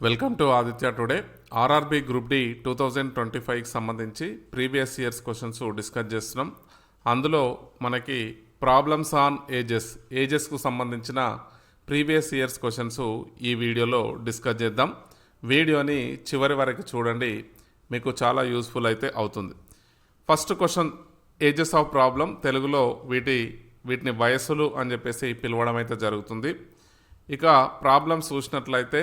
Welcome to Aditya today. RRB group D 2025కి సంబంధించి previous years questions discuss చేస్తున్నాం. అందులో మనకి ప్రాబ్లమ్స్ ఆన్ ఏజెస్కు సంబంధించిన ప్రీవియస్ ఇయర్స్ క్వశ్చన్స్ ఈ వీడియోలో డిస్కస్ చేద్దాం. వీడియోని చివరి వరకు చూడండి, మీకు చాలా యూస్ఫుల్ అయితే అవుతుంది. First question, ages of problem. తెలుగులో వీటిని వయస్సులు అని చెప్పేసి పిలవడం అయితే జరుగుతుంది. ఇక ప్రాబ్లమ్స్ చూసినట్లయితే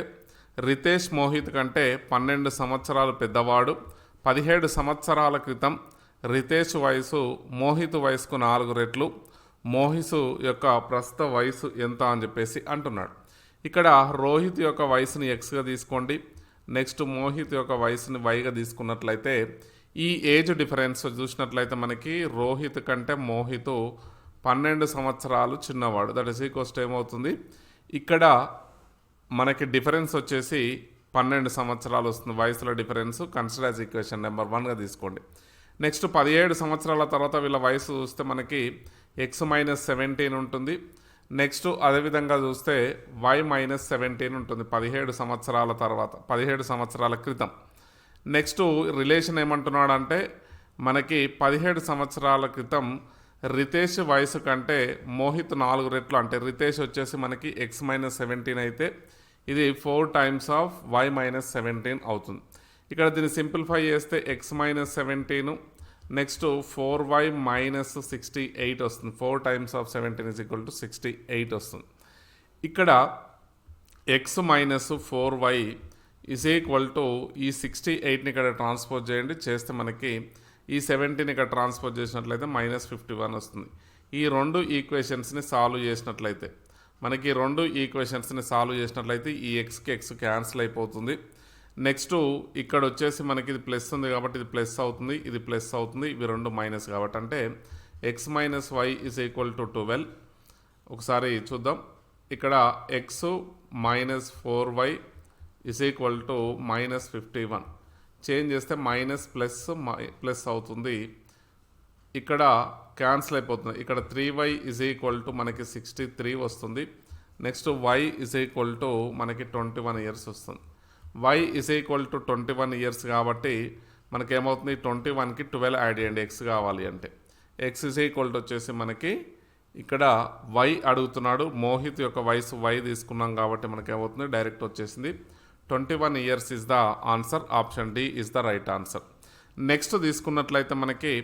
రితేష్ మోహిత్ కంటే 12 సంవత్సరాలు పెద్దవాడు. 17 సంవత్సరాల క్రితం రితేష్ వయసు మోహిత్ వయసుకు 4 రెట్లు. మోహిత్ యొక్క ప్రస్తుత వయసు ఎంత అని చెప్పేసి అంటున్నాడు. ఇక్కడ రోహిత్ యొక్క వయసుని ఎక్స్గా తీసుకోండి, నెక్స్ట్ మోహిత్ యొక్క వయసుని వైగా తీసుకున్నట్లయితే ఈ ఏజ్ డిఫరెన్స్ చూసినట్లయితే మనకి రోహిత్ కంటే మోహిత్ 12 సంవత్సరాలు చిన్నవాడు. దట్ ఈస్ ఈక్వల్స్ ఏమవుతుంది, ఇక్కడ మనకి డిఫరెన్స్ వచ్చేసి 12 సంవత్సరాలు వస్తుంది. వయసులో difference consider as equation number 1గా తీసుకోండి. నెక్స్ట్ 17 సంవత్సరాల తర్వాత వీళ్ళ వయసు చూస్తే మనకి x-17 ఉంటుంది. నెక్స్ట్ అదేవిధంగా చూస్తే y-17 ఉంటుంది 17 సంవత్సరాల తర్వాత, 17 సంవత్సరాల క్రితం. నెక్స్ట్ రిలేషన్ ఏమంటున్నాడంటే మనకి 17 సంవత్సరాల క్రితం రితేష్ వయసు కంటే మోహిత్ 4 రెట్లు, అంటే రితేష్ వచ్చేసి మనకి x-17 అయితే ఇది 4 టైమ్స్ ఆఫ్ y-17 అవుతుంది. ఇక్కడ దీన్ని సింప్లిఫై చేస్తే x-17 నెక్స్ట్ 4y-68 వస్తుంది. 4 times of 17 is equal to 68 వస్తుంది. ఇక్కడ x-4y ఈజ్ ఈక్వల్ టు ఈ 68ని ఇక్కడ ట్రాన్స్పోజ్ చేయండి, చేస్తే మనకి ఈ 17 ఇక్కడ ట్రాన్స్పోజ్ చేసినట్లయితే -51 వస్తుంది. ఈ రెండు ఈక్వేషన్స్ని సాల్వ్ చేసినట్లయితే ఈ ఎక్స్కి ఎక్స్ క్యాన్సిల్ అయిపోతుంది. నెక్స్ట్ ఇక్కడ వచ్చేసి మనకి ఇది ప్లస్ ఉంది కాబట్టి ఇది ప్లస్ అవుతుంది, ఇది ప్లస్ అవుతుంది, ఇవి రెండు మైనస్ కాబట్టి అంటే x-y ఈజ్ ఈక్వల్ టు 12. ఒకసారి చూద్దాం, ఇక్కడ x-4y is equal to -51 change చేస్తే మైనస్ ప్లస్ అవుతుంది, ఇక్కడ క్యాన్సిల్ అయిపోతుంది. ఇక్కడ 3y ఈజ్ ఈక్వల్ టు మనకి 63 వస్తుంది. Next y is equal to మనకి 21 ఇయర్స్ వస్తుంది. y is equal to 21 years కాబట్టి మనకేమవుతుంది, 21కి 12 యాడ్ చేయండి x కావాలి అంటే. x ఈజ్ ఈక్వల్ టు వచ్చేసి మనకి ఇక్కడ y అడుగుతున్నాడు, మోహిత్ యొక్క వయసు y తీసుకున్నాం కాబట్టి మనకేమవుతుంది, డైరెక్ట్ వచ్చేసింది 21 years is the answer. Option D is the right answer. Next తీసుకున్నట్లయితే మనకి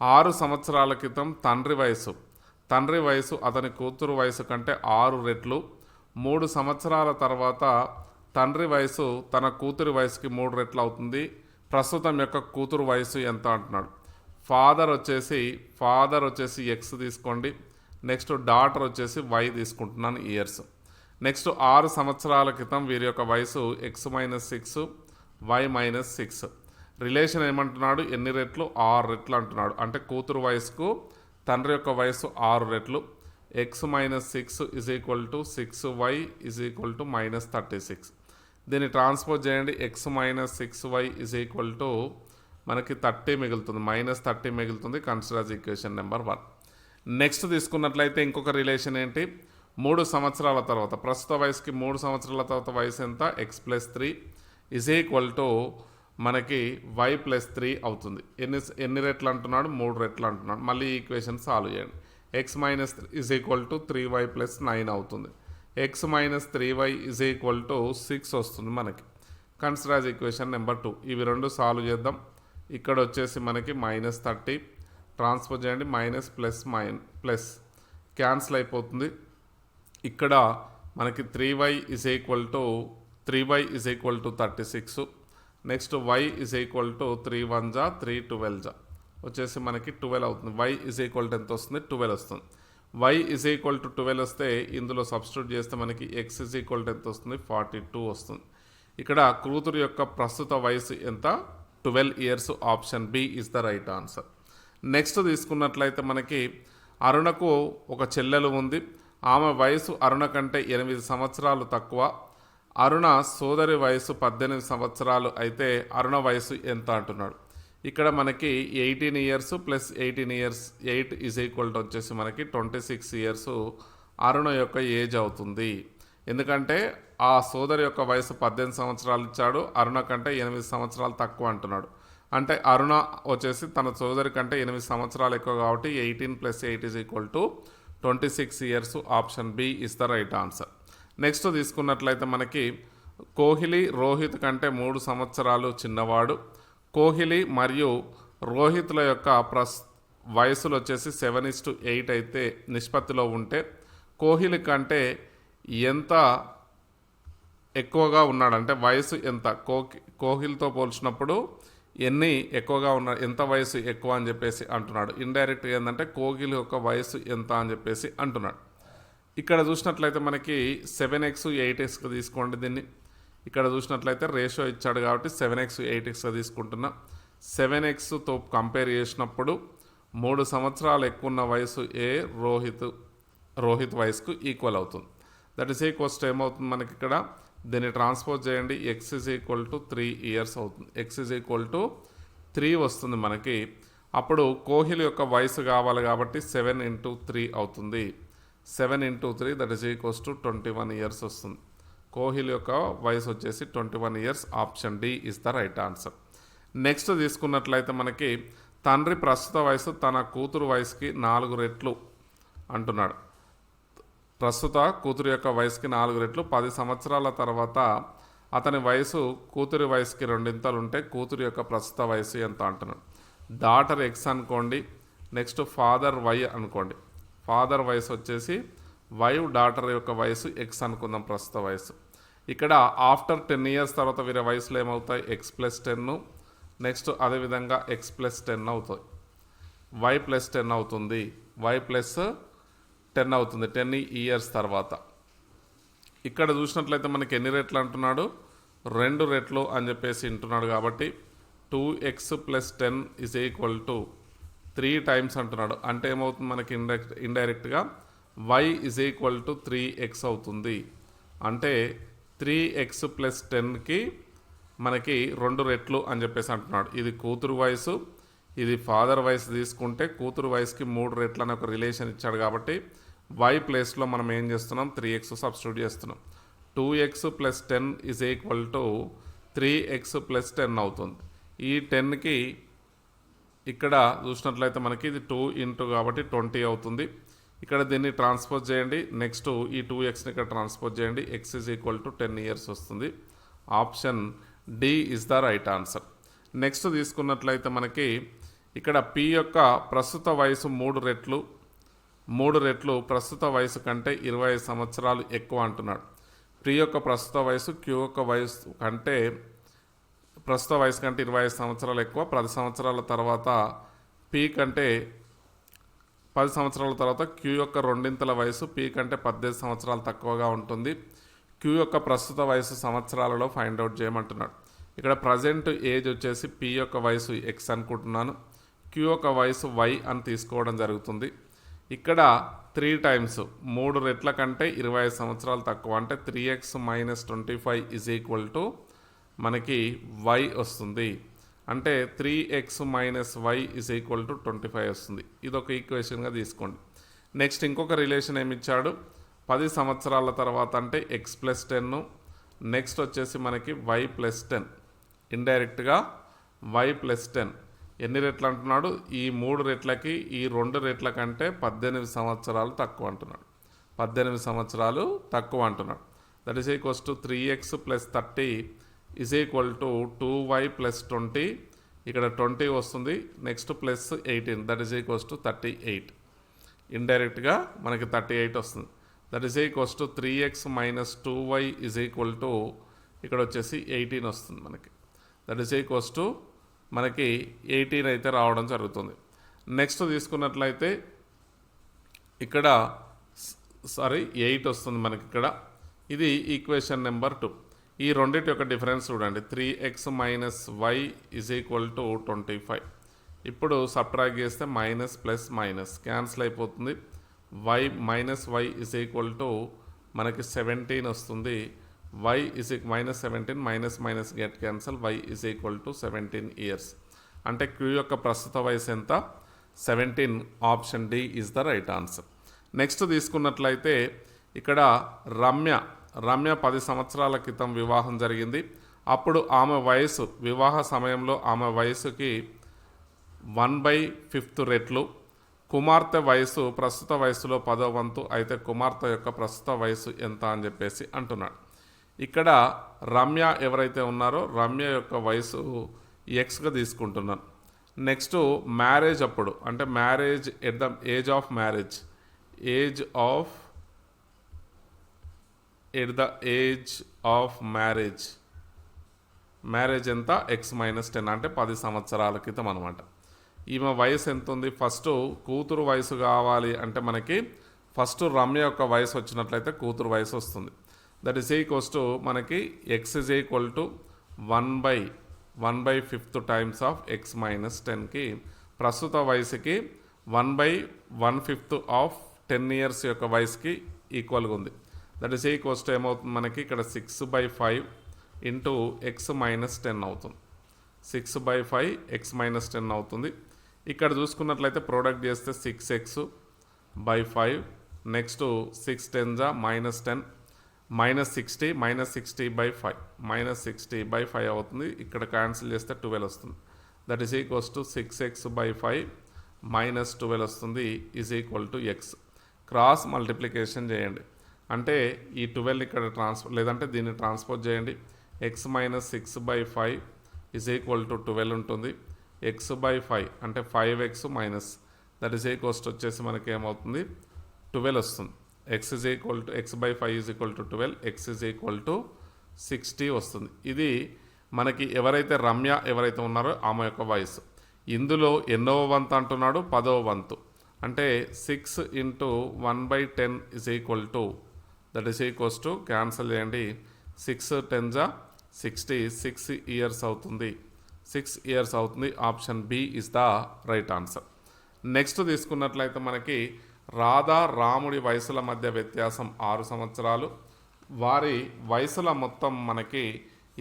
6 సంవత్సరాల క్రితం తండ్రి వయసు అతని కూతురు వయసు కంటే 6 రెట్లు. 3 సంవత్సరాల తర్వాత తండ్రి వయసు తన కూతురి వయసుకి 3 రెట్లు అవుతుంది. ప్రస్తుతం యొక్క కూతురు వయసు ఎంత అంటున్నాడు. ఫాదర్ వచ్చేసి ఎక్స్ తీసుకోండి, నెక్స్ట్ డాటర్ వచ్చేసి వై తీసుకుంటున్నాను ఇయర్స్. నెక్స్ట్ 6 సంవత్సరాల క్రితం వీరి యొక్క వయసు x-6 y-6. రిలేషన్ ఏమంటున్నాడు, ఎన్ని రెట్లు, 6 రెట్లు అంటున్నాడు. అంటే కూతురు వయసుకు తండ్రి యొక్క వయసు 6 రెట్లు. x-6 is equal to 6y is equal to -36. దీన్ని ట్రాన్స్పోజ్ చేయండి, x-6y ఈజ్ ఈక్వల్ టు మనకి 30 మిగులుతుంది, -30 మిగులుతుంది. Consider as equation number 1. Next తీసుకున్నట్లయితే ఇంకొక రిలేషన్ ఏంటి, 3 సంవత్సరాల తర్వాత ప్రస్తుత వయసుకి 3 సంవత్సరాల తర్వాత వయసు ఎంత, x+3 ఈజ్ ఈక్వల్ టు మనకి y+3 అవుతుంది. ఎన్ని రెట్లు అంటున్నాడు, 3 రెట్లు అంటున్నాడు. మళ్ళీ ఈక్వేషన్ సాల్వ్ చేయండి. x-3 is equal to 3y+9 అవుతుంది. x-3y ఈజ్ ఈక్వల్ టు 6 వస్తుంది మనకి. Consider as equation number 2. ఇవి రెండు సాల్వ్ చేద్దాం. ఇక్కడ వచ్చేసి మనకి -30 ట్రాన్స్ఫర్ చేయండి, ప్లస్ క్యాన్సిల్ అయిపోతుంది. ఇక్కడ మనకి 3y is equal to 36. Next y is equal to 3 1 3 12 వచ్చేసి మనకి 12 అవుతుంది. y ఈజ్ ఈక్వల్ టు ఎంత వస్తుంది, 12 వస్తుంది. y ఈజ్ ఈక్వల్ టు 12 వస్తే ఇందులో సబ్స్టిట్యూట్ చేస్తే మనకి x ఈజ్ ఈక్వల్ టు ఎంత వస్తుంది, 42 వస్తుంది. ఇక్కడ కూతురు యొక్క ప్రస్తుత వయసు ఎంత, 12 years. Option B is the right answer. Next తీసుకున్నట్లయితే మనకి అరుణకు ఒక చెల్లెలు ఉంది. ఆమె వయసు అరుణ కంటే 8 సంవత్సరాలు తక్కువ. అరుణ సోదరి వయసు 18 సంవత్సరాలు అయితే అరుణ వయసు ఎంత అంటున్నాడు. ఇక్కడ మనకి 18 years plus 18 years 8 is equal to వచ్చేసి మనకి 26 ఇయర్స్ అరుణ యొక్క ఏజ్ అవుతుంది. ఎందుకంటే ఆ సోదరి యొక్క వయసు 18 సంవత్సరాలు ఇచ్చాడు, అరుణ కంటే 8 సంవత్సరాలు తక్కువ అంటున్నాడు. అంటే అరుణ వచ్చేసి తన సోదరి కంటే 8 సంవత్సరాలు ఎక్కువ కాబట్టి 18 + 8 = 26 years. Option B is the right answer. Next తీసుకున్నట్లయితే మనకి కోహ్లీ రోహిత్ కంటే 3 సంవత్సరాలు చిన్నవాడు. కోహ్లీ మరియు రోహిత్ల యొక్క వయసులు వచ్చేసి 7:8 అయితే నిష్పత్తిలో ఉంటే కోహ్లీ కంటే ఎంత ఎక్కువగా ఉన్నాడు అంటే వయసు ఎంత కోహ్లీతో పోల్చినప్పుడు ఎన్ని ఎక్కువగా ఉన్నాడు, ఎంత వయసు ఎక్కువ అని చెప్పేసి అంటున్నాడు. ఇండైరెక్ట్గా ఏంటంటే కోహ్లీ యొక్క వయసు ఎంత అని చెప్పేసి అంటున్నాడు. ఇక్కడ చూసినట్లయితే మనకి 7x 8x తీసుకోండి. దీన్ని ఇక్కడ చూసినట్లయితే రేషియో ఇచ్చాడు కాబట్టి 7x 8x తీసుకుంటున్నా. 7xతో కంపేర్ చేసినప్పుడు 3 సంవత్సరాలు ఎక్కువ ఉన్న వయసు రోహిత్ వయసుకు ఈక్వల్ అవుతుంది. దట్ ఈస్ ఈక్వల్స్ టు ఏమవుతుంది మనకి ఇక్కడ దీన్ని ట్రాన్స్పోజ్ చేయండి. x = 3 ఇయర్స్ అవుతుంది. x = 3 వస్తుంది మనకి. అప్పుడు కోహ్లీ యొక్క వయసు కావాలి కాబట్టి 7 × 3 అవుతుంది. 7 × 3 that is equals to 21 years వస్తుంది. కోహ్లీ యొక్క వయసు వచ్చేసి 21 years. Option D is the right answer. Next తీసుకున్నట్లయితే మనకి తండ్రి ప్రస్తుత వయసు తన కూతురు వయసుకి 4 రెట్లు అంటున్నాడు. ప్రస్తుత కూతురు యొక్క వయసుకి 4 రెట్లు. 10 సంవత్సరాల తర్వాత అతని వయసు కూతురి వయసుకి 2 ఉంటే కూతురు యొక్క ప్రస్తుత వయసు ఎంత అంటున్నాడు. డాటర్ ఎక్స్ అనుకోండి, నెక్స్ట్ ఫాదర్ వై అనుకోండి. ఫాదర్ వయసు వచ్చేసి వైఫ్, డాటర్ యొక్క వయసు ఎక్స్ అనుకుందాం ప్రస్తుత వయసు. ఇక్కడ ఆఫ్టర్ 10 ఇయర్స్ తర్వాత వీరి వయసులో ఏమవుతాయి, x + 10, నెక్స్ట్ అదేవిధంగా x + 10 అవుతుంది, y + 10 అవుతుంది, y + 10 అవుతుంది 10 ఇయర్స్ తర్వాత. ఇక్కడ చూసినట్లయితే మనకి ఎన్ని రెట్లు అంటున్నాడు, 2 రెట్లు అని చెప్పేసి అంటున్నాడు కాబట్టి 2x + 10 = 3 టైమ్స్ అంటున్నాడు. అంటే ఏమవుతుంది మనకి ఇండైరెక్ట్గా y = 3x అవుతుంది. అంటే 3x + 10కి మనకి 2 రెట్లు అని చెప్పేసి అంటున్నాడు. ఇది కూతురు వయసు, ఇది ఫాదర్ వయసు. తీసుకుంటే కూతురు వయసుకి 3 రెట్లు అని ఒక రిలేషన్ ఇచ్చాడు కాబట్టి y ప్లేస్లో మనం ఏం చేస్తున్నాం, 3x సబ్స్టిట్యూట్ చేస్తున్నాం. 2x + 10 = 3x + 10 అవుతుంది. ఈ 10కి ఇక్కడ చూసినట్లయితే మనకి ఇది 2 × కాబట్టి 20 అవుతుంది. ఇక్కడ దీన్ని ట్రాన్స్పోజ్ చేయండి. నెక్స్ట్ ఈ 2xని ఇక్కడ ట్రాన్స్పోజ్ చేయండి. x = 10 ఇయర్స్ వస్తుంది. Option D is the right answer. Next తీసుకున్నట్లయితే మనకి ఇక్కడ p యొక్క ప్రస్తుత వయసు 3 రెట్లు ప్రస్తుత వయసు కంటే 25 సంవత్సరాలు ఎక్కువ అంటున్నాడు. p యొక్క ప్రస్తుత వయసు q యొక్క వయసు కంటే ప్రస్తుత వయసు కంటే 25 సంవత్సరాలు ఎక్కువ. 10 సంవత్సరాల తర్వాత p కంటే 10 సంవత్సరాల తర్వాత q యొక్క 2 వయసు p కంటే 18 సంవత్సరాలు తక్కువగా ఉంటుంది. q యొక్క ప్రస్తుత వయసు సంవత్సరాలలో ఫైండ్ అవుట్ చేయమంటున్నాడు. ఇక్కడ ప్రజెంట్ ఏజ్ వచ్చేసి p యొక్క వయసు x అనుకుంటున్నాను, q యొక్క వయసు y అని తీసుకోవడం జరుగుతుంది. ఇక్కడ 3 టైమ్స్ 3 రెట్ల కంటే 25 సంవత్సరాలు తక్కువ అంటే 3x - 25 = మనకి y వస్తుంది. అంటే 3x - y = 25 వస్తుంది. ఇది ఒక ఈక్వేషన్గా తీసుకోండి. నెక్స్ట్ ఇంకొక రిలేషన్ ఏమి ఇచ్చాడు, 10 సంవత్సరాల తర్వాత అంటే x + 10, నెక్స్ట్ వచ్చేసి మనకి y + 10. ఇండైరెక్ట్గా y + 10 ఎన్ని రెట్లు అంటున్నాడు, ఈ 3 రెట్లకి ఈ 2 రెట్ల కంటే 18 సంవత్సరాలు తక్కువ అంటున్నాడు. 18 సంవత్సరాలు తక్కువ అంటున్నాడు. That is equals to 3x + 30 = 2y + 20. ఇక్కడ 20 వస్తుంది. Next plus 18 that is equals to 38. ఇండైరెక్ట్గా మనకి 38 వస్తుంది. That is equals to 3x - 2y ఇక్కడ వచ్చేసి 18 వస్తుంది మనకి. దట్ ఈస్ ఈక్వల్స్ టు మనకి 18 అయితే రావడం జరుగుతుంది. నెక్స్ట్ తీసుకున్నట్లయితే ఇక్కడ 8 వస్తుంది మనకి ఇక్కడ. ఇది ఈక్వేషన్ నెంబర్ 2. ఈ రెండింటి యొక్క డిఫరెన్స్ చూడండి, 3x - y = 25. ఇప్పుడు సబ్ట్రాక్ట్ చేస్తే మైనస్ ప్లస్ మైనస్ క్యాన్సిల్ అయిపోతుంది. y - y మనకి 17 వస్తుంది. y -17 minus get cancel, y = 17 years. అంటే q యొక్క ప్రస్తుత వయసు ఎంత, 17. Option D is the right answer. Next తీసుకున్నట్లయితే ఇక్కడ రమ్య 10 సంవత్సరాల క్రితం వివాహం జరిగింది. అప్పుడు ఆమె వయసు వివాహ సమయంలో ఆమె వయసుకి 1/5 రెట్లు. కుమార్తె వయసు ప్రస్తుత వయసులో 10వ వంతు. అయితే కుమార్తె యొక్క ప్రస్తుత వయసు ఎంత అని చెప్పేసి అంటున్నాడు. ఇక్కడ రమ్య ఎవరైతే ఉన్నారో రమ్య యొక్క వయసు ఎక్స్గా తీసుకుంటున్నాను. నెక్స్ట్ మ్యారేజ్ అప్పుడు అంటే marriage at the age of marriage at the age of marriage ఎంత x-10 అంటే 10 సంవత్సరాల క్రితం అనమాట. ఈమె వయసు ఎంత ఉంది? ఫస్ట్ కూతురు వయసు కావాలి అంటే మనకి ఫస్ట్ రమ్య యొక్క వయసు వచ్చినట్లయితే కూతురు వయసు వస్తుంది. దట్ ఈస్ ఈక్వల్స్ టు మనకి x is equal to 1/5 times of x-10కి ప్రస్తుత వయసుకి 1/1/5 ఆఫ్ 10 ఇయర్స్ యొక్క వయసుకి ఈక్వల్గా ఉంది. దట్ ఈస్ ఈక్వల్స్ టు ఏమవుతుంది మనకి ఇక్కడ 6/5 ఇంటూ x-10 అవుతుంది. 6/5 x-10 అవుతుంది. ఇక్కడ చూసుకున్నట్లయితే ప్రోడక్ట్ చేస్తే 6x/5 నెక్స్ట్ 6×10 -10 -60 -60/5 అవుతుంది. ఇక్కడ క్యాన్సిల్ చేస్తే 12 వస్తుంది. That is equals to 6x/5 -12 వస్తుంది is equal to x. Cross multiplication చేయండి అంటే ఈ 12 ఇక్కడ లేదంటే దీన్ని ట్రాన్స్పోజ్ చేయండి. x-6/5 ఈజ్ ఈక్వల్ టు 12 ఉంటుంది. x/5 అంటే 5x minus that is equals to వచ్చేసి మనకి ఏమవుతుంది 12 వస్తుంది. x/5 is equal to 12, x is equal to 60 వస్తుంది. ఇది మనకి ఎవరైతే రమ్య ఎవరైతే ఉన్నారో ఆమె యొక్క వయసు. ఇందులో ఎన్నవ వంతు అంటున్నాడు? 10వ వంతు. అంటే 6 into 1/10 is equal to that is equals to cancel చేయండి. 6×10 60 6 ఇయర్స్ అవుతుంది. 6 ఇయర్స్ అవుతుంది. Option B is the right answer. Next తీసుకున్నట్లయితే మనకి రాధా రాముడి వయసుల మధ్య వ్యత్యాసం 6 సంవత్సరాలు. వారి వయసుల మొత్తం మనకి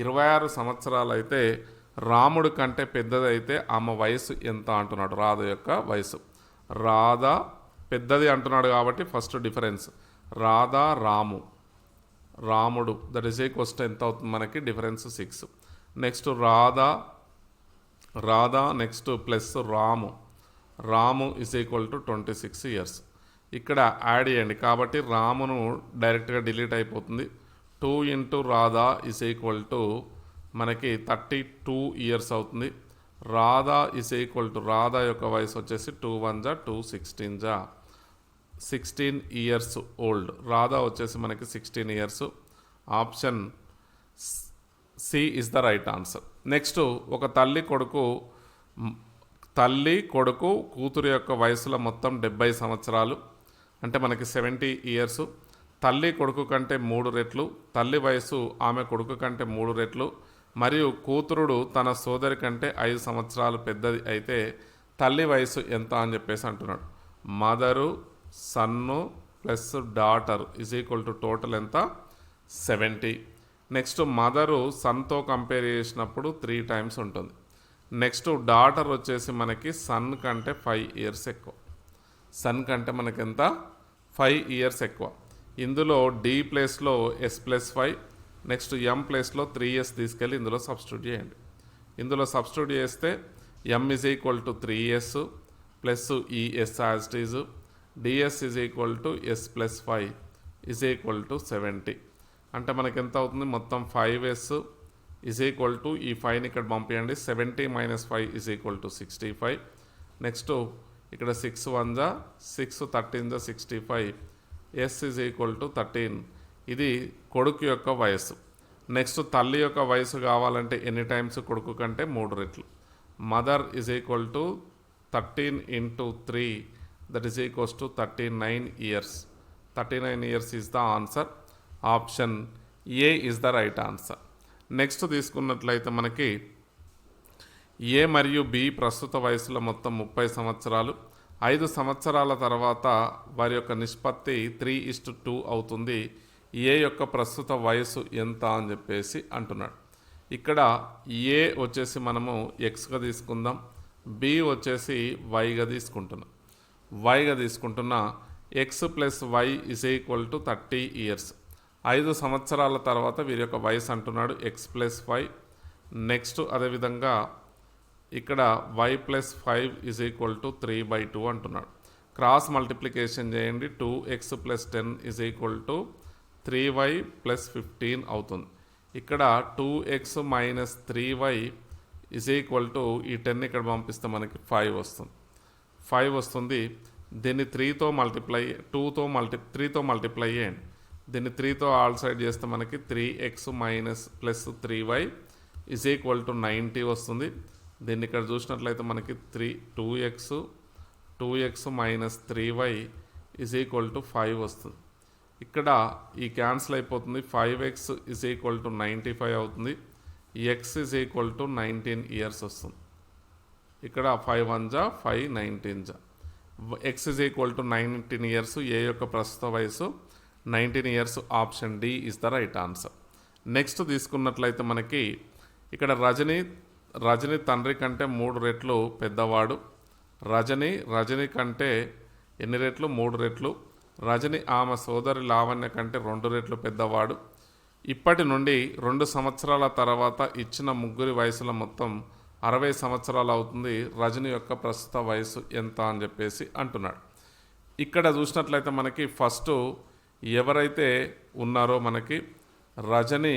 26 సంవత్సరాలు అయితే రాముడి కంటే పెద్దదైతే ఆమె వయసు ఎంత అంటున్నాడు? రాధ యొక్క వయసు. రాధ పెద్దది అంటున్నాడు కాబట్టి ఫస్ట్ డిఫరెన్స్ రాధా రాముడు దట్ ఈస్ ఈక్వల్స్ టు ఎంత అవుతుంది మనకి difference 6. Next Radha next plus Ramu is equal to 26 years. ఇక్కడ యాడ్ చేయండి కాబట్టి రామును డైరెక్ట్గా డిలీట్ అయిపోతుంది. 2 into Radha is equal to మనకి 32 ఇయర్స్ అవుతుంది. Radha is equal to Radha యొక్క వయసు వచ్చేసి 2 1 2 16 ఇయర్స్ ఓల్డ్. రాధా వచ్చేసి మనకి 16 years. Option C is the right answer. Next ఒక తల్లి కొడుకు కూతురు యొక్క వయసుల మొత్తం 70 సంవత్సరాలు అంటే మనకి 70 ఇయర్స్. తల్లి కొడుకు కంటే 3 రెట్లు, తల్లి వయసు ఆమె కొడుకు కంటే 3 రెట్లు మరియు కూతురుడు తన సోదరి కంటే 5 సంవత్సరాలు పెద్దది అయితే తల్లి వయసు ఎంత అని చెప్పేసి అంటున్నాడు. Mother son plus daughter is equal to total ఎంత 70. నెక్స్ట్ మదరు సన్తో కంపేర్ చేసినప్పుడు 3 టైమ్స్ ఉంటుంది. నెక్స్ట్ డాటర్ వచ్చేసి మనకి సన్ కంటే 5 ఇయర్స్ ఎక్కువ. సన్ కంటే మనకి ఎంత 5 ఇయర్స్ ఎక్కువ. ఇందులో డి ప్లేస్లో s+5 నెక్స్ట్ ఎం ప్లేస్లో 3s తీసుకెళ్ళి ఇందులో సబ్స్టిట్యూట్ చేయండి. ఇందులో సబ్స్టిట్యూట్ చేస్తే m is equal to 3s plus ఈ s as it is ds is equal to s+5 is equal to 70. అంటే మనకి ఎంత అవుతుంది మొత్తం 5s ఈజ్ ఈక్వల్ టు ఈ 5ని ఇక్కడ పంపించండి. 70 - 5 ఈజ్ ఈక్వల్ టు 65. నెక్స్ట్ ఇక్కడ 6 1 6 13 65 s ఈజ్ ఈక్వల్ టు 13. ఇది కొడుకు యొక్క వయసు. నెక్స్ట్ తల్లి యొక్క వయసు కావాలంటే ఎన్ని టైమ్స్ కొడుకు కంటే 3 రెట్లు. Mother is equal to 13 into 3 that is equals to 39 years. 39 years is the answer. Option A is the right answer. Next తీసుకున్నట్లయితే మనకి ఏ మరియు బి ప్రస్తుత వయసులో మొత్తం 30 సంవత్సరాలు. 5 సంవత్సరాల తర్వాత వారి యొక్క నిష్పత్తి 3:2 అవుతుంది. ఏ యొక్క ప్రస్తుత వయసు ఎంత అని చెప్పేసి అంటున్నాడు. ఇక్కడ ఏ వచ్చేసి మనము ఎక్స్గా తీసుకుందాం, బి వచ్చేసి వైగా తీసుకుంటున్నా. X plus y is equal to 30 years. 5 సంవత్సరాల తర్వాత వీరి యొక్క వయసు అంటున్నాడు x+5. నెక్స్ట్ అదేవిధంగా ఇక్కడ y+5 = 3/2 అంటున్నాడు. క్రాస్ మల్టిప్లికేషన్ చేయండి. 2x + 10 = 3y + 15 అవుతుంది. ఇక్కడ 2x - 3y ఈ 10 ఇక్కడ పంపిస్తే మనకి 5 వస్తుంది. 5 వస్తుంది. దీన్ని 3తో మల్టిప్లై 3తో మల్టిప్లై చేయండి. దీన్ని 3తో ఆల్ సైడ్ చేస్తే మనకి 3x - +3y = 90 వస్తుంది. దీన్ని ఇక్కడ చూసినట్లయితే మనకి 2x - 3y = 5 వస్తుంది. ఇక్కడ ఈ క్యాన్సిల్ అయిపోతుంది. 5x = 95 అవుతుంది. x = 19 ఇయర్స్ వస్తుంది. ఇక్కడ 5 1 జా 5 19 జా. x = 19 years. ఏ యొక్క ప్రస్తుత వయసు 19 years. Option D is the right answer. Next తీసుకున్నట్లయితే మనకి ఇక్కడ రజని తండ్రి కంటే 3 రెట్లు పెద్దవాడు. రజని కంటే ఎన్ని రెట్లు? 3 రెట్లు. రజని ఆమె సోదరి లావణ్య కంటే 2 రెట్లు పెద్దవాడు. ఇప్పటి నుండి 2 సంవత్సరాల తర్వాత ఇచ్చిన ముగ్గురి వయసుల మొత్తం 60 సంవత్సరాలు అవుతుంది. రజని యొక్క ప్రస్తుత వయసు ఎంత అని చెప్పేసి అంటున్నాడు. ఇక్కడ చూసినట్లయితే మనకి ఫస్ట్ ఎవరైతే ఉన్నారో మనకి రజని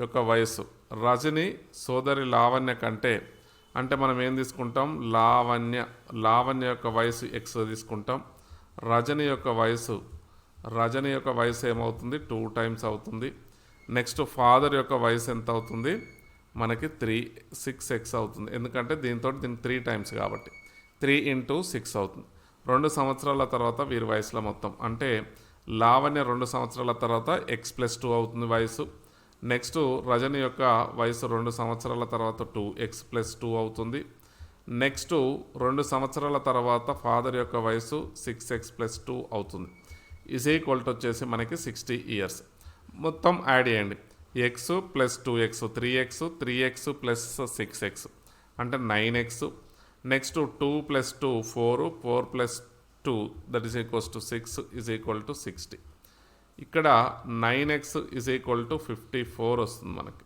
యొక్క వయసు, రజని సోదరి లావణ్య కంటే, అంటే మనం ఏం తీసుకుంటాం? లావణ్య యొక్క వయసు x తీసుకుంటాం. రజని యొక్క వయసు ఏమవుతుంది? 2 టైమ్స్ అవుతుంది. నెక్స్ట్ ఫాదర్ యొక్క వయసు ఎంత అవుతుంది? మనకి 6x అవుతుంది. ఎందుకంటే దీని 3 టైమ్స్ కాబట్టి 3 × 6 అవుతుంది. 2 సంవత్సరాల తర్వాత వీరి వయసుల మొత్తం, అంటే లావణ్య 2 సంవత్సరాల తర్వాత x+2 అవుతుంది వయసు. నెక్స్ట్ రజని యొక్క వయసు 2 సంవత్సరాల తర్వాత 2x+2 అవుతుంది. నెక్స్ట్ 2 సంవత్సరాల తర్వాత ఫాదర్ యొక్క వయసు 6x+2 అవుతుంది. వచ్చేసి మనకి 60 ఇయర్స్. మొత్తం యాడ్ చేయండి. x + 2x 3x + 6x అంటే 9x. నెక్స్ట్ 2 + 2 4 4 + 2 = 6 60. ఇక్కడ 9x = 54 వస్తుంది మనకి.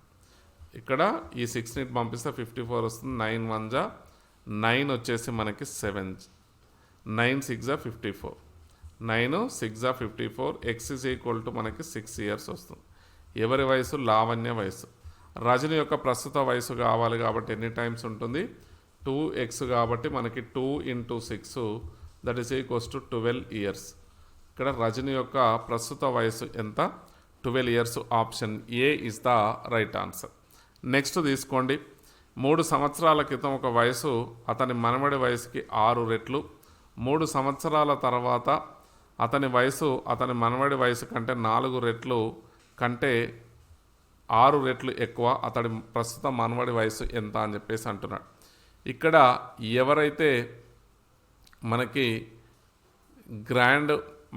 ఇక్కడ ఈ 6ని పంపిస్తే 54 వస్తుంది. 9 1 జా 9 వచ్చేసి మనకి 7. 9 6 జా 54. 9 6 జా 54. x మనకి 6 ఇయర్స్ వస్తుంది. ఎవరి వయసు? లావణ్య వయసు. రజని యొక్క ప్రస్తుత వయసు కావాలి కాబట్టి ఎన్ని టైమ్స్ ఉంటుంది? 2x కాబట్టి మనకి 2 × 6 = 12 ఇయర్స్. ఇక్కడ రజని యొక్క ప్రస్తుత వయసు ఎంత? 12 years. Option A is the right answer. Next తీసుకోండి. 3 సంవత్సరాల క్రితం ఒక వయసు అతని మనవడి వయసుకి 6 రెట్లు. 3 సంవత్సరాల తర్వాత అతని వయసు అతని మనవడి వయసు కంటే 4 రెట్లు కంటే 6 రెట్లు ఎక్కువ. అతడి ప్రస్తుత మనవడి వయసు ఎంత అని చెప్పేసి అంటున్నాడు. ఇక్కడ ఎవరైతే మనకి గ్రాండ్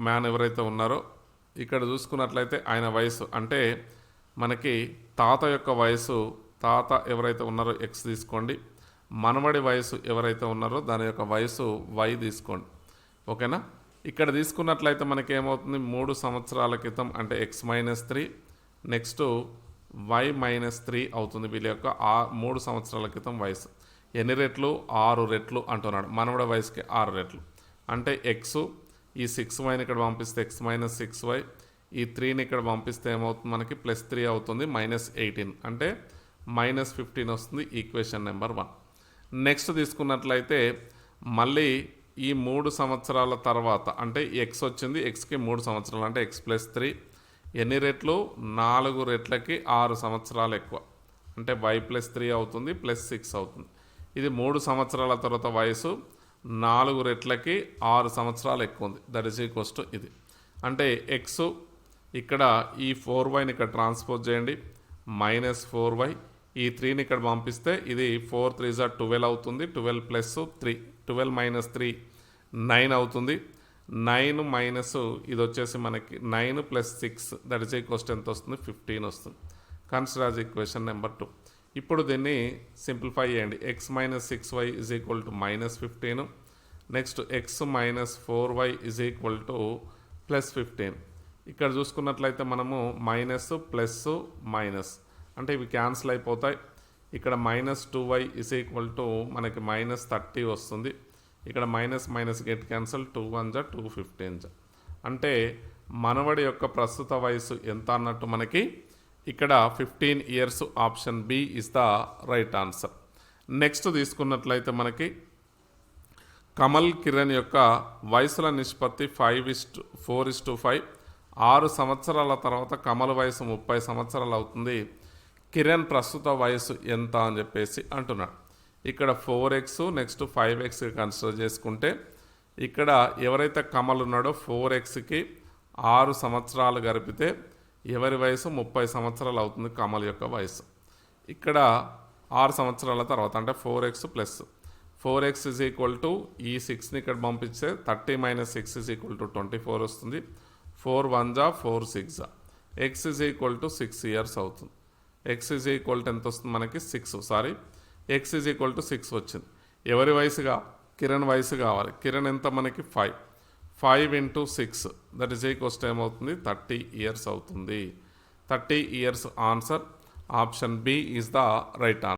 మ్యాన్ ఎవరైతే ఉన్నారో ఇక్కడ చూసుకున్నట్లయితే ఆయన వయసు, అంటే మనకి తాత యొక్క వయసు, తాత ఎవరైతే ఉన్నారో x తీసుకోండి. మనవడి వయసు ఎవరైతే ఉన్నారో దాని యొక్క వయసు y తీసుకోండి. ఓకేనా? ఇక్కడ తీసుకున్నట్లయితే మనకి ఏమవుతుంది? 3 సంవత్సరాల క్రితం అంటే x-3, నెక్స్ట్ y-3 అవుతుంది వీళ్ళ యొక్క 3 సంవత్సరాల క్రితం వయసు. ఎన్ని రెట్లు? 6 రెట్లు అంటున్నాడు. మనవడి వయసుకి 6 రెట్లు అంటే x. ఈ 6y ఇక్కడ పంపిస్తే x - 6y, ఈ 3ని ఇక్కడ పంపిస్తే ఏమవుతుంది? మనకి +3 అవుతుంది. -18 అంటే -15 వస్తుంది. Equation number 1. నెక్స్ట్ తీసుకున్నట్లయితే మళ్ళీ ఈ 3 సంవత్సరాల తర్వాత అంటే x వచ్చింది, xకి 3 సంవత్సరాలు అంటే x+3. ఎన్ని రెట్లు? 4 రెట్లకి 6 సంవత్సరాలు ఎక్కువ అంటే y+3 అవుతుంది, +6 అవుతుంది. ఇది 3 సంవత్సరాల తర్వాత వయసు 4 రెట్లకి 6 సంవత్సరాలు ఎక్కువ ఉంది. ఇది అంటే x. ఇక్కడ ఈ 4yని ఇక్కడ ట్రాన్స్పోజ్ చేయండి. -4y. ఈ 3ని ఇక్కడ పంపిస్తే ఇది 4 3 జా 12 అవుతుంది. 12 + 3 12 - 3 9 అవుతుంది. 9 మైనస్ ఇది వచ్చేసి మనకి 9 + 6 ఎంత వస్తుంది? 15 వస్తుంది. Consider as equation number 2. ఇప్పుడు దీన్ని సింప్లిఫై చేయండి. x - 6y = -15. Next x - 4y = +15. ఇక్కడ చూసుకున్నట్లయితే మనము మైనస్ ప్లస్ మైనస్ అంటే ఇవి క్యాన్సిల్ అయిపోతాయి. ఇక్కడ -2y = మనకి -30 వస్తుంది. ఇక్కడ మైనస్ గెట్ క్యాన్సల్ 2 1 జా 2 15 అంటే మనవడి యొక్క ప్రస్తుత వయసు ఎంత అన్నట్టు మనకి ఇక్కడ 15 years. Option B is the right answer. Next తీసుకున్నట్లయితే మనకి కమల్ కిరణ్ యొక్క వయసుల నిష్పత్తి 4:5. 6 సంవత్సరాల తర్వాత కమల్ వయసు 30 సంవత్సరాలు అవుతుంది. కిరణ్ ప్రస్తుత వయసు ఎంత అని చెప్పేసి అంటున్నాడు. ఇక్కడ 4x నెక్స్ట్ 5x కన్సిడర్ చేసుకుంటే ఇక్కడ ఎవరైతే కమల్ ఉన్నాడో 4xకి 6 సంవత్సరాలు గడిపితే ఎవరి వయసు 30 సంవత్సరాలు అవుతుంది కమల్ యొక్క వయసు. ఇక్కడ 6 సంవత్సరాల తర్వాత అంటే 4x ప్లస్ 4x = ఈ 6ని ఇక్కడ పంపిస్తే 30 - 6 = 24 వస్తుంది. 4 1 జా 4 6 జా x = 6 ఇయర్స్ అవుతుంది. x ఎంత వస్తుంది మనకి 6 x 6 వచ్చింది. ఎవరి వయసుగా కిరణ్ వయసు కావాలి. కిరణ్ ఎంత మనకి 5 × 6 దట్ ఈజ్ ఈక్వల్స్ ఏమవుతుంది 30 ఇయర్స్ అవుతుంది. 30 years answer. Option B is the right answer.